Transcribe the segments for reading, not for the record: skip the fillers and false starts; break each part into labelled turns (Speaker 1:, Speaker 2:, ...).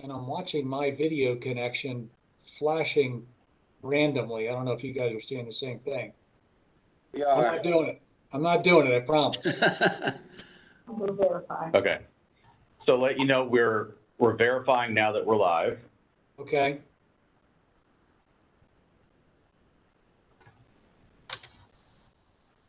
Speaker 1: and I'm watching my video connection flashing randomly. I don't know if you guys are seeing the same thing. I'm not doing it. I'm not doing it, I promise.
Speaker 2: We'll verify.
Speaker 3: Okay. So let you know we're verifying now that we're live.
Speaker 1: Okay.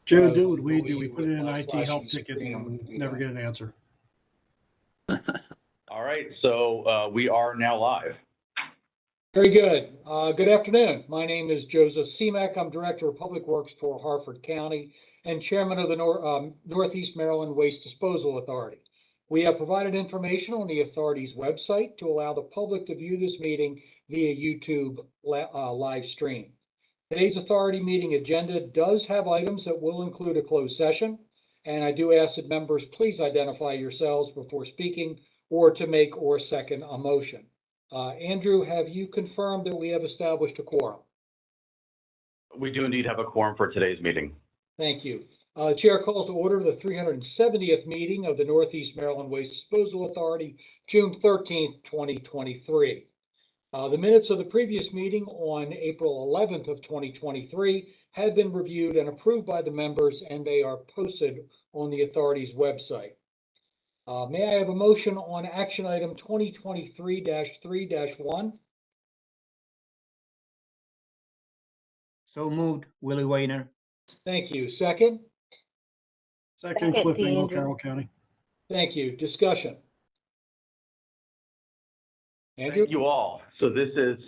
Speaker 4: Joe,
Speaker 1: Uh,
Speaker 4: do what we
Speaker 1: will
Speaker 4: do. We
Speaker 1: you
Speaker 4: put in an
Speaker 1: with my
Speaker 4: IT
Speaker 1: flashing
Speaker 4: help ticket
Speaker 1: screen
Speaker 4: and
Speaker 1: on
Speaker 4: never
Speaker 1: the-
Speaker 4: get an answer.
Speaker 3: All right. So we are now live.
Speaker 1: Very good. Good afternoon. My name is Joseph Seemack. I'm Director of Public Works for Harford County and Chairman of the Northeast Maryland Waste Disposal Authority. We have provided information on the authority's website to allow the public to view this meeting via YouTube live stream. Today's authority meeting agenda does have items that will include a closed session, and I do ask that members please identify yourselves before speaking or to make or second a motion. Andrew, have you confirmed that we have established a quorum?
Speaker 3: We do indeed have a quorum for today's meeting.
Speaker 1: Thank you. Chair calls to order the 370th meeting of the Northeast Maryland Waste Disposal Authority, June 13th, 2023. The minutes of the previous meeting on April 11th of 2023 had been reviewed and approved by the members, and they are posted on the authority's website. May I have a motion on action item 2023-3-1?
Speaker 5: So moved, Willie Weiner.
Speaker 1: Thank you. Second?
Speaker 4: Second,
Speaker 2: Second,
Speaker 4: Cliff Engel,
Speaker 2: Andrew.
Speaker 4: Carroll County.
Speaker 1: Thank you. Discussion? Andrew?
Speaker 3: Thank you all. So this is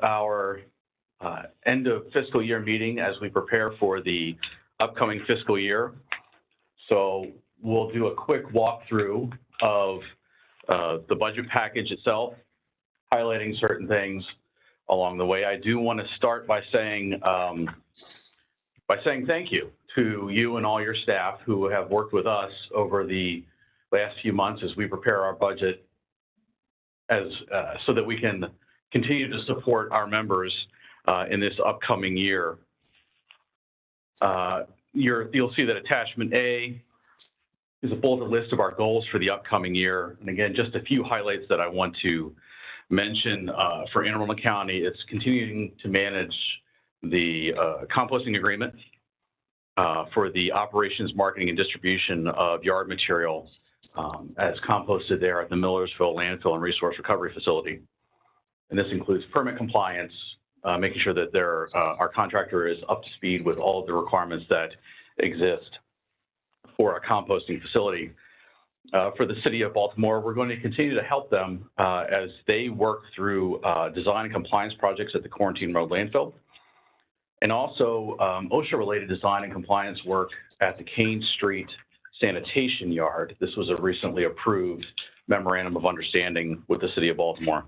Speaker 3: our end of fiscal year meeting as we prepare for the upcoming fiscal year. So we'll do a quick walkthrough of the budget package itself, highlighting certain things along the way. I do want to start by saying thank you to you and all your staff who have worked with us over the last few months as we prepare our budget so that we can continue to support our members in this upcoming year. You'll see that attachment A is a bulleted list of our goals for the upcoming year. And again, just a few highlights that I want to mention for Anne Arundel County. It's continuing to manage the composting agreement for the operations, marketing, and distribution of yard material as composted there at the Millersville Landfill and Resource Recovery Facility. And this includes permit compliance, making sure that our contractor is up to speed with all of the requirements that exist for a composting facility. For the city of Baltimore, we're going to continue to help them as they work through design and compliance projects at the Quarantine Road landfill, and also OSHA-related design and compliance work at the Kane Street Sanitation Yard. This was a recently approved memorandum of understanding with the city of Baltimore.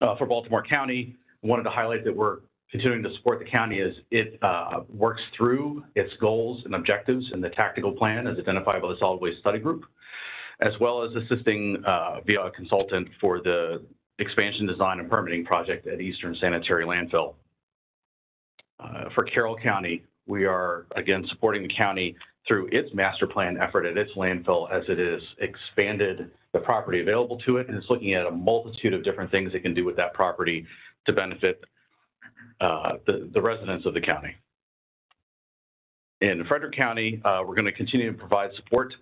Speaker 3: For Baltimore County, I wanted to highlight that we're continuing to support the county as it works through its goals and objectives in the tactical plan as identified by the Solid Waste Study Group, as well as assisting via a consultant for the expansion design and permitting project at Eastern Sanitary Landfill. For Carroll County, we are again supporting the county through its master plan effort at its landfill as it is expanded the property available to it, and it's looking at a multitude of different things it can do with that property to benefit the residents of the county. In Frederick County, we're going to continue to provide support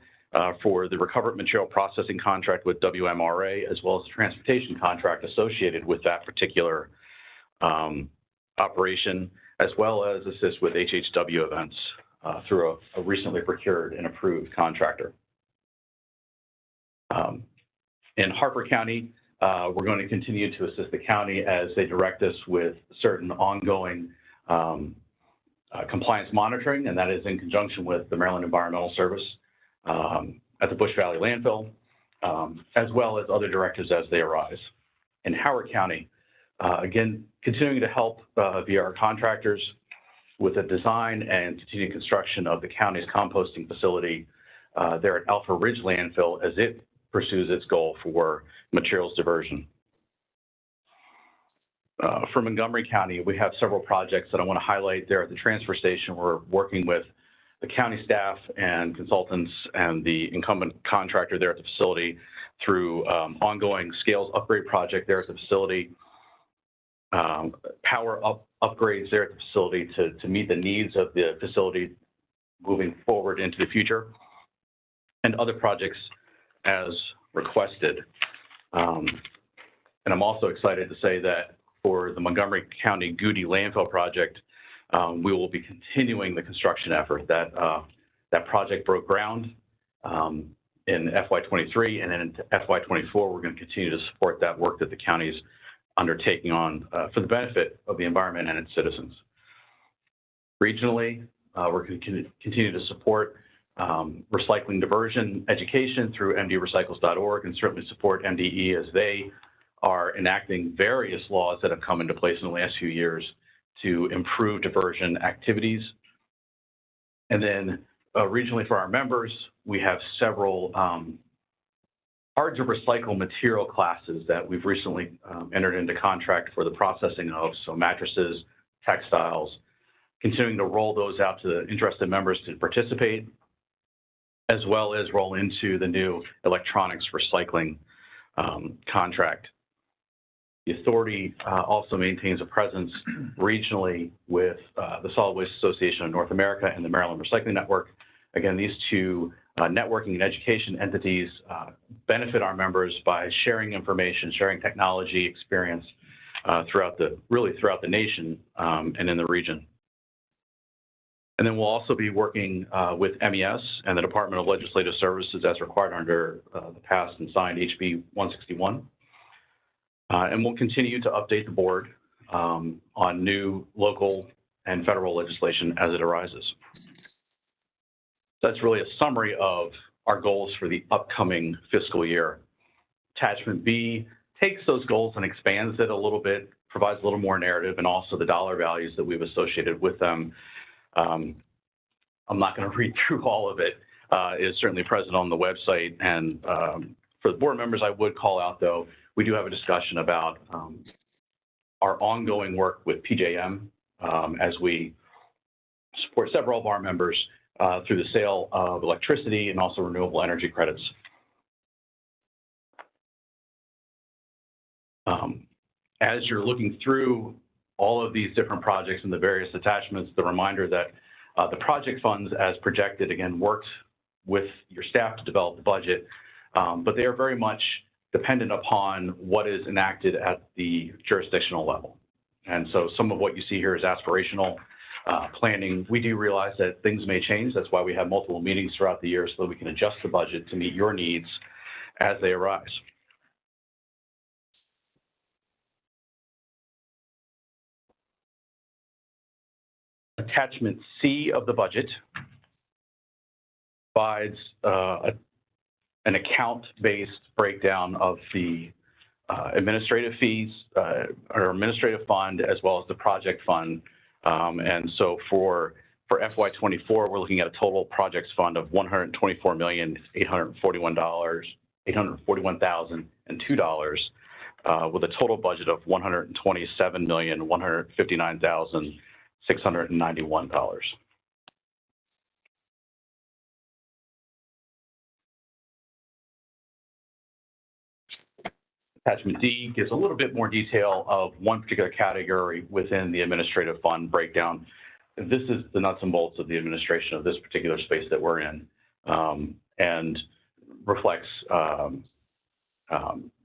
Speaker 3: for the recovered material processing contract with WMRA, as well as the transportation contract associated with that particular operation, as well as assist with HHW events through a recently procured and approved contractor. In Harper County, we're going to continue to assist the county as they direct us with certain ongoing compliance monitoring, and that is in conjunction with the Maryland Environmental Service at the Bush Valley Landfill, as well as other directives as they arise. In Howard County, again, continuing to help via our contractors with the design and continued construction of the county's composting facility there at Alpha Ridge Landfill as it pursues its goal for materials diversion. For Montgomery County, we have several projects that I want to highlight there at the transfer station. We're working with the county staff and consultants and the incumbent contractor there at the facility through ongoing scales upgrade project there at the facility, power upgrades there at the facility to meet the needs of the facility moving forward into the future, and other projects as requested. And I'm also excited to say that for the Montgomery County Goody landfill project, we will be continuing the construction effort. That project broke ground in FY23, and then in FY24, we're going to continue to support that work that the county's undertaking on for the benefit of the environment and its citizens. Regionally, we're going to continue to support recycling diversion education through mdrecycles.org, and certainly support MDE as they are enacting various laws that have come into place in the last few years to improve diversion activities. And then regionally for our members, we have several hard to recycle material classes that we've recently entered into contract for the processing of, so mattresses, textiles, continuing to roll those out to the interested members to participate, as well as roll into the new electronics recycling contract. The authority also maintains a presence regionally with the Solid Waste Association of North America and the Maryland Recycling Network. Again, these two networking and education entities benefit our members by sharing information, sharing technology experience throughout the nation and in the region. And then we'll also be working with MES and the Department of Legislative Services as required under the passed and signed HB 161. And we'll continue to update the board on new local and federal legislation as it arises. That's really a summary of our goals for the upcoming fiscal year. Attachment B takes those goals and expands it a little bit, provides a little more narrative, and also the dollar values that we've associated with them. I'm not going to read through all of it. It is certainly present on the website. And for the board members, I would call out, though, we do have a discussion about our ongoing work with PJM as we support several of our members through the sale of electricity and also renewable energy credits. As you're looking through all of these different projects and the various attachments, the reminder that the project funds as projected, again, worked with your staff to develop the budget, but they are very much dependent upon what is enacted at the jurisdictional level. And so some of what you see here is aspirational planning. We do realize that things may change. That's why we have multiple meetings throughout the year so that we can adjust the budget to meet your needs as they arise. Attachment C of the budget provides an account-based breakdown of the administrative fees or administrative fund as well as the project fund. And so for FY24, we're looking at a total projects fund of $124,841,002 with a total budget of $127,159,691. Attachment D gives a little bit more detail of one particular category within the administrative fund breakdown. This is the nuts and bolts of the administration of this particular space that we're in, and reflects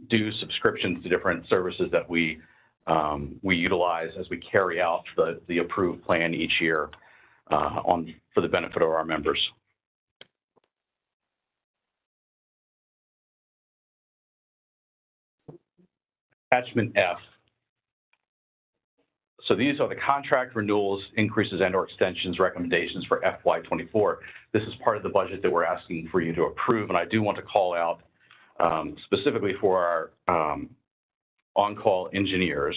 Speaker 3: due subscriptions to different services that we utilize as we carry out the approved plan each year for the benefit of our members. Attachment F. So these are the contract renewals, increases, and/or extensions recommendations for FY24. This is part of the budget that we're asking for you to approve, and I do want to call out specifically for our on-call engineers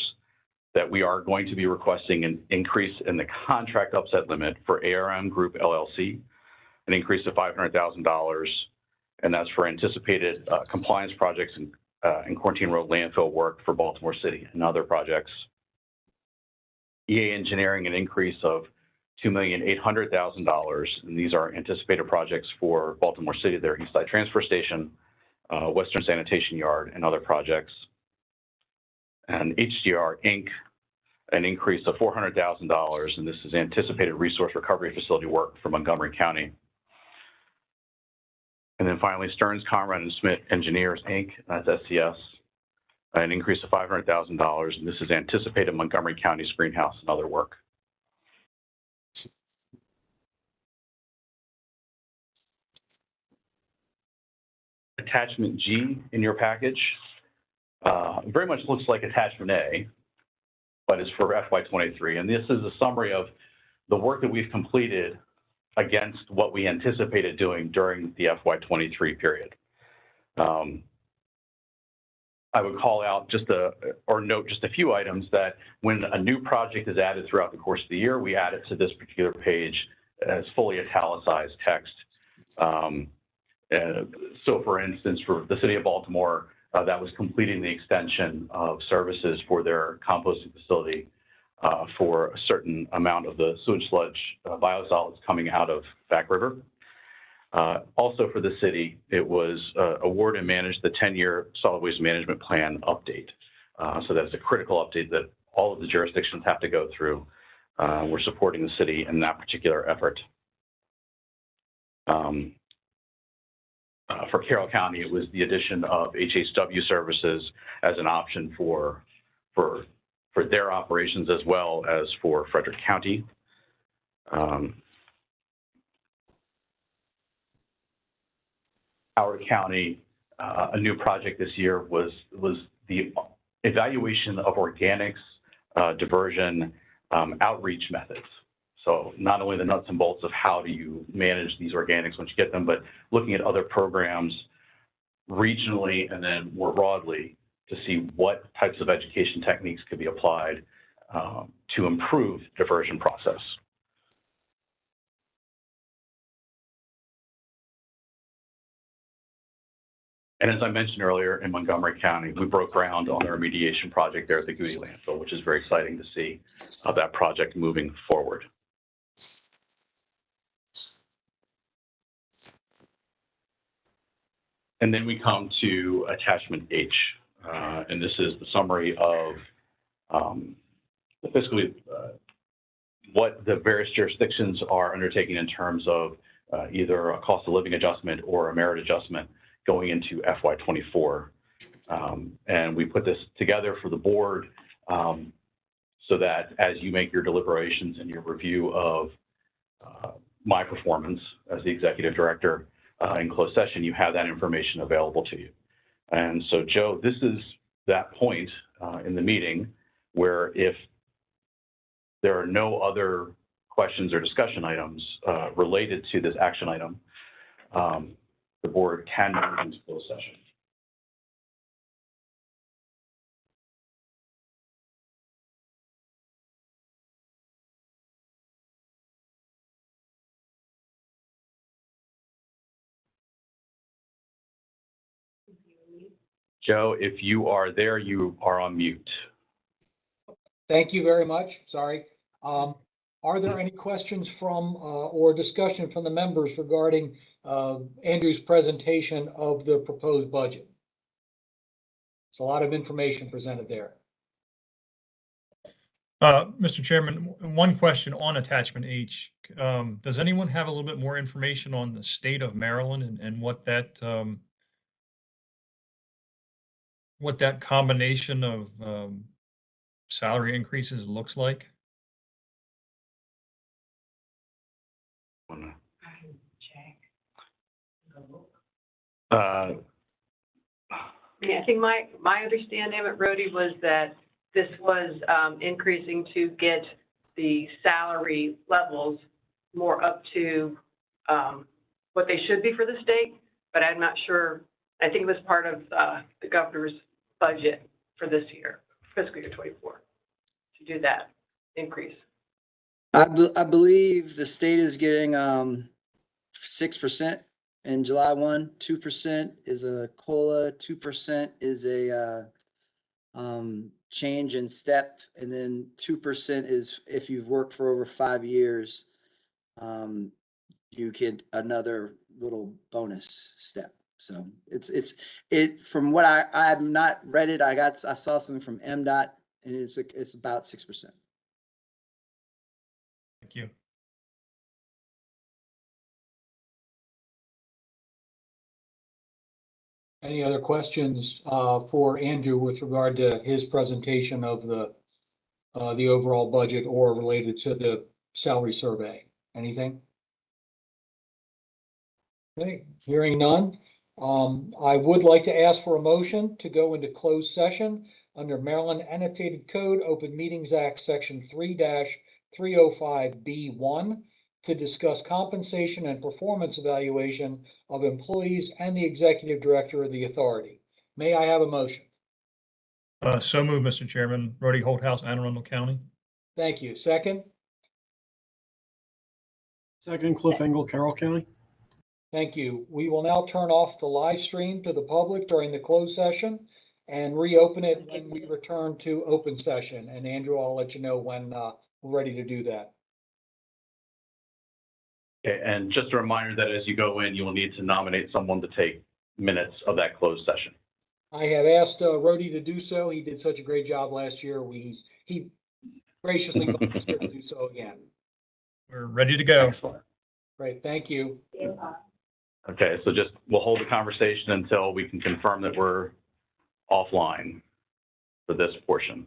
Speaker 3: that we are going to be requesting an increase in the contract upset limit for ARM Group LLC, an increase of $500,000, and that's for anticipated compliance projects and Quarantine Road landfill work for Baltimore City and other projects. EA Engineering, an increase of $2,800,000. And these are anticipated projects for Baltimore City, their East Side Transfer Station, Western Sanitation Yard, and other projects. And HDR Inc., an increase of $400,000, and this is anticipated resource recovery facility work for Montgomery County. And then finally, Stearns, Conrad, and Smith Engineers Inc., that's SCS, an increase of $500,000, and this is anticipated Montgomery County's greenhouse and other work. Attachment G in your package very much looks like Attachment A, but it's for FY23. And this is a summary of the work that we've completed against what we anticipated doing during the FY23 period. I would call out note just a few items that when a new project is added throughout the course of the year, we add it to this particular page as fully italicized text. So for instance, for the city of Baltimore, that was completing the extension of services for their composting facility for a certain amount of the sewage sludge biosolids coming out of Back River. Also for the city, it was award and manage the 10-year solid waste management plan update. So that's a critical update that all of the jurisdictions have to go through. We're supporting the city in that particular effort. For Carroll County, it was the addition of HHW services as an option for their operations as well as for Frederick County. Howard County, a new project this year was the evaluation of organics diversion outreach methods. So not only the nuts and bolts of how do you manage these organics once you get them, but looking at other programs regionally and then more broadly to see what types of education techniques could be applied to improve the diversion process. And as I mentioned earlier, in Montgomery County, we broke ground on the remediation project there at the Goody landfill, which is very exciting to see that project moving forward. And then we come to Attachment H, and this is the summary of fiscally what the various jurisdictions are undertaking in terms of either a cost of living adjustment or a merit adjustment going into FY24. And we put this together for the board so that as you make your deliberations and your review of my performance as the executive director in closed session, you have that information available to you. And so, Joe, this is that point in the meeting where if there are no other questions or discussion items related to this action item, the board can move into closed session. Joe, if you are there, you are on mute.
Speaker 1: Thank you very much. Sorry. Are there any questions from or discussion from the members regarding Andrew's presentation of the proposed budget? It's a lot of information presented there.
Speaker 6: Mr. Chairman, one question on Attachment H. Does anyone have a little bit more information on the state of Maryland and what that combination of salary increases looks like?
Speaker 2: Yeah, I think my understanding of it, Rhodey, was that this was increasing to get the salary levels more up to what they should be for the state, but I'm not sure. I think it was part of the governor's budget for this year, fiscal year 24, to do that increase.
Speaker 7: I believe the state is getting 6% in July 1, 2% is a COLA, 2% is a change in step, and then 2% is if you've worked for over 5 years, you get another little bonus step. So it from what I have not read it. I saw something from MDOT, and it's about 6%.
Speaker 6: Thank you.
Speaker 1: Any other questions for Andrew with regard to his presentation of the overall budget or related to the salary survey? Anything? Okay, hearing none. I would like to ask for a motion to go into closed session under Maryland Annotated Code, Open Meetings Act, Section 3-305B1, to discuss compensation and performance evaluation of employees and the executive director of the authority. May I have a motion?
Speaker 6: So moved, Mr. Chairman. Rhodey Holdhouse, Anne Arundel County.
Speaker 1: Thank you. Second?
Speaker 4: Second, Cliff Engel, Carroll County.
Speaker 1: Thank you. We will now turn off the live stream to the public during the closed session and reopen it when we return to open session. And Andrew, I'll let you know when we're ready to do that.
Speaker 3: Okay, and just a reminder that as you go in, you will need to nominate someone to take minutes of that closed session.
Speaker 1: I have asked Rhodey to do so. He did such a great job last year. He graciously volunteered to do so again.
Speaker 6: We're ready to go.
Speaker 3: Excellent.
Speaker 1: Great, thank you.
Speaker 3: Okay, so we'll hold the conversation until we can confirm that we're offline for this portion.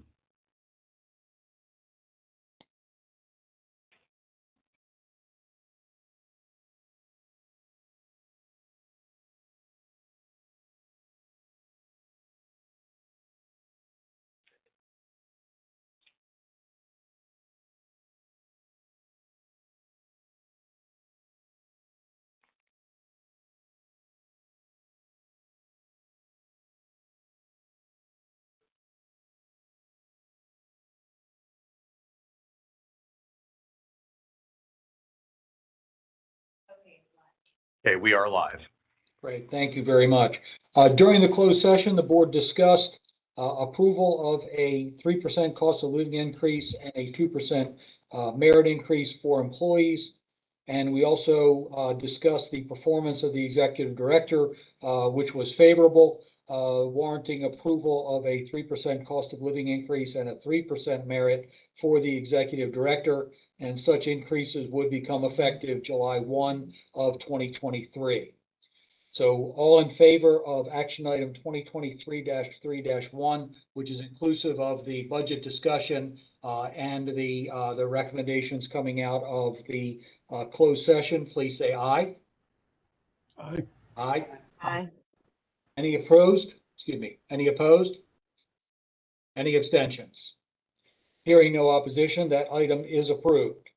Speaker 3: Okay, we are live.
Speaker 1: Great, thank you very much. During the closed session, the board discussed approval of a 3% cost of living increase and a 2% merit increase for employees. And we also discussed the performance of the executive director, which was favorable, warranting approval of a 3% cost of living increase and a 3% merit for the executive director. And such increases would become effective July 1 of 2023. So all in favor of action item 2023-3-1, which is inclusive of the budget discussion and the recommendations coming out of the closed session, please say aye.
Speaker 4: Aye.
Speaker 1: Aye.
Speaker 2: Aye.
Speaker 1: Any opposed? Excuse me. Any opposed? Any abstentions? Hearing no opposition, that item is approved.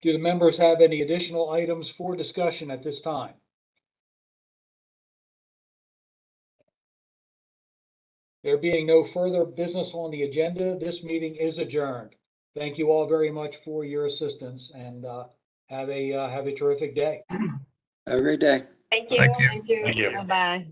Speaker 1: Do the members have any additional items for discussion at this time? There being no further business on the agenda, this meeting is adjourned. Thank you all very much for your assistance, and have a terrific day.
Speaker 7: Have a great day.
Speaker 2: Thank you.
Speaker 6: Thank you.
Speaker 2: Thank you.
Speaker 3: Thank you.
Speaker 2: Bye-bye.